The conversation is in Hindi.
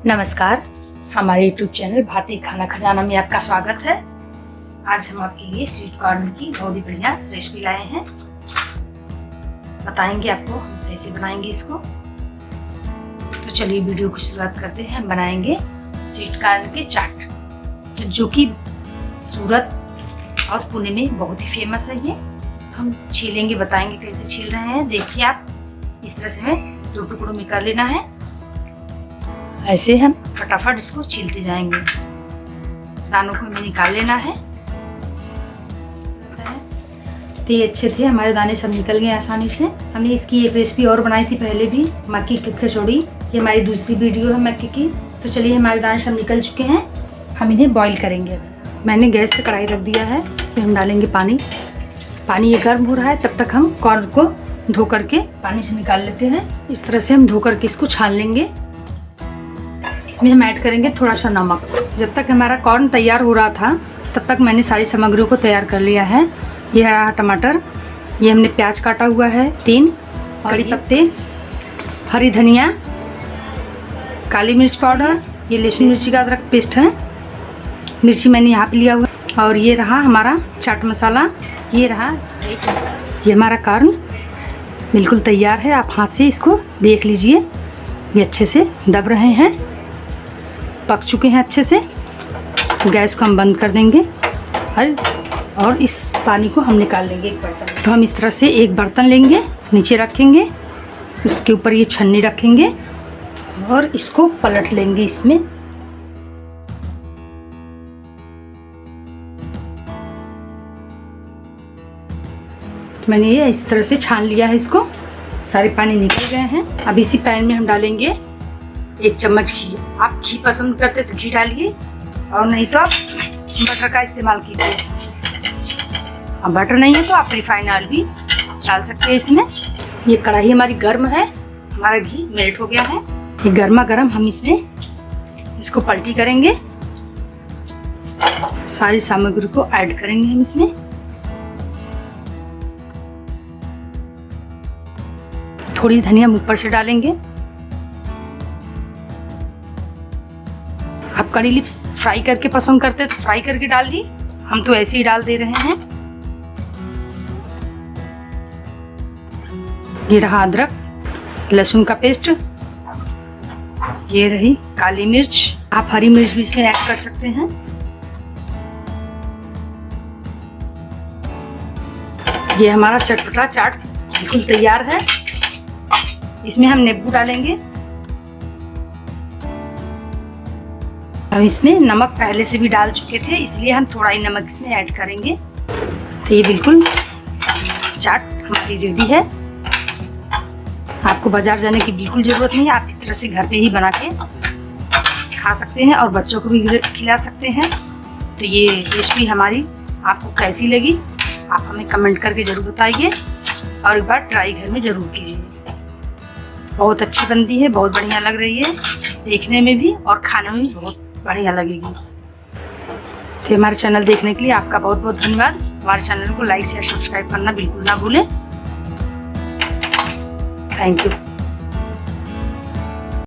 नमस्कार, हमारे YouTube चैनल भारतीय खाना खजाना में आपका स्वागत है। आज हम आपके लिए स्वीट कॉर्न की बहुत ही बढ़िया रेसिपी लाए हैं। बताएंगे आपको कैसे बनाएंगे इसको। तो चलिए वीडियो की शुरुआत करते हैं। हम बनाएंगे स्वीट कॉर्न के चाट, जो कि सूरत और पुणे में बहुत ही फेमस है। ये हम छीलेंगे, बताएंगे कैसे छील रहे हैं। देखिए आप, इस तरह से हमें 2 टुकड़ों में कर लेना है। ऐसे हम फटाफट इसको छीलते जाएंगे। दानों को हमें निकाल लेना है। तो ये अच्छे थे, हमारे दाने सब निकल गए आसानी से। हमने इसकी एक रेसिपी और बनाई थी पहले भी, मक्की की कचौड़ी। ये हमारी दूसरी वीडियो है मक्की की। तो चलिए, हमारे दाने सब निकल चुके हैं, हम इन्हें बॉईल करेंगे। मैंने गैस पे कढ़ाई रख दिया है, इसमें हम डालेंगे पानी। पानी ये गर्म हो रहा है, तब तक हम कॉर्न को धो करके पानी से निकाल लेते हैं। इस तरह से हम धो करके इसको छान लेंगे। इसमें हम ऐड करेंगे थोड़ा सा नमक। जब तक हमारा कॉर्न तैयार हो रहा था, तब तक मैंने सारी सामग्रियों को तैयार कर लिया है। ये हरा टमाटर, ये हमने प्याज काटा हुआ है 3, कड़ी पत्ते, हरी धनिया, काली मिर्च पाउडर, ये लहसुन मिर्ची का अदरक पेस्ट है, मिर्ची मैंने यहाँ पे लिया हुआ, और ये रहा हमारा चाट मसाला। ये रहा, ये हमारा कॉर्न बिल्कुल तैयार है। आप हाथ से इसको देख लीजिए, ये अच्छे से दब रहे हैं, पक चुके हैं अच्छे से। गैस को हम बंद कर देंगे और इस पानी को हम निकाल लेंगे एक बर्तन। तो हम इस तरह से एक बर्तन लेंगे, नीचे रखेंगे, उसके ऊपर ये छन्नी रखेंगे और इसको पलट लेंगे। इसमें तो मैंने ये इस तरह से छान लिया है इसको, सारे पानी निकल गए हैं। अब इसी पैन में हम डालेंगे 1 चम्मच घी। आप घी पसंद करते तो घी डालिए, और नहीं तो आप बटर का इस्तेमाल कीजिए। अब बटर नहीं है तो आप रिफाइंड ऑयल भी डाल सकते हैं इसमें। ये कढ़ाई हमारी गर्म है, हमारा घी मेल्ट हो गया है। ये गर्मा गर्म हम इसमें इसको पलटी करेंगे, सारी सामग्री को ऐड करेंगे हम इसमें। थोड़ी धनिया ऊपर से डालेंगे। आप कड़ी लिप्स फ्राई करके पसंद करते हैं तो फ्राई करके डाल दी, हम तो ऐसे ही डाल दे रहे हैं। ये रहा अदरक लहसुन का पेस्ट, ये रही काली मिर्च, आप हरी मिर्च भी इसमें ऐड कर सकते हैं। ये हमारा चटपटा चाट बिल्कुल तैयार है। इसमें हम नींबू डालेंगे। अब इसमें नमक पहले से भी डाल चुके थे, इसलिए हम थोड़ा ही नमक इसमें ऐड करेंगे। तो ये बिल्कुल चाट हमारी रेडी है। आपको बाजार जाने की बिल्कुल ज़रूरत नहीं है, आप इस तरह से घर पे ही बना के खा सकते हैं और बच्चों को भी खिला सकते हैं। तो ये रेसिपी हमारी आपको कैसी लगी, आप हमें कमेंट करके ज़रूर बताइए, और एक बार ट्राई घर में ज़रूर कीजिए। बहुत अच्छी बनती है, बहुत बढ़िया लग रही है देखने में भी, और खाने में भी बहुत बढ़िया लगेगी। तो हमारे चैनल देखने के लिए आपका बहुत बहुत धन्यवाद। हमारे चैनल को लाइक शेयर सब्सक्राइब करना बिल्कुल ना भूलें। Thank you.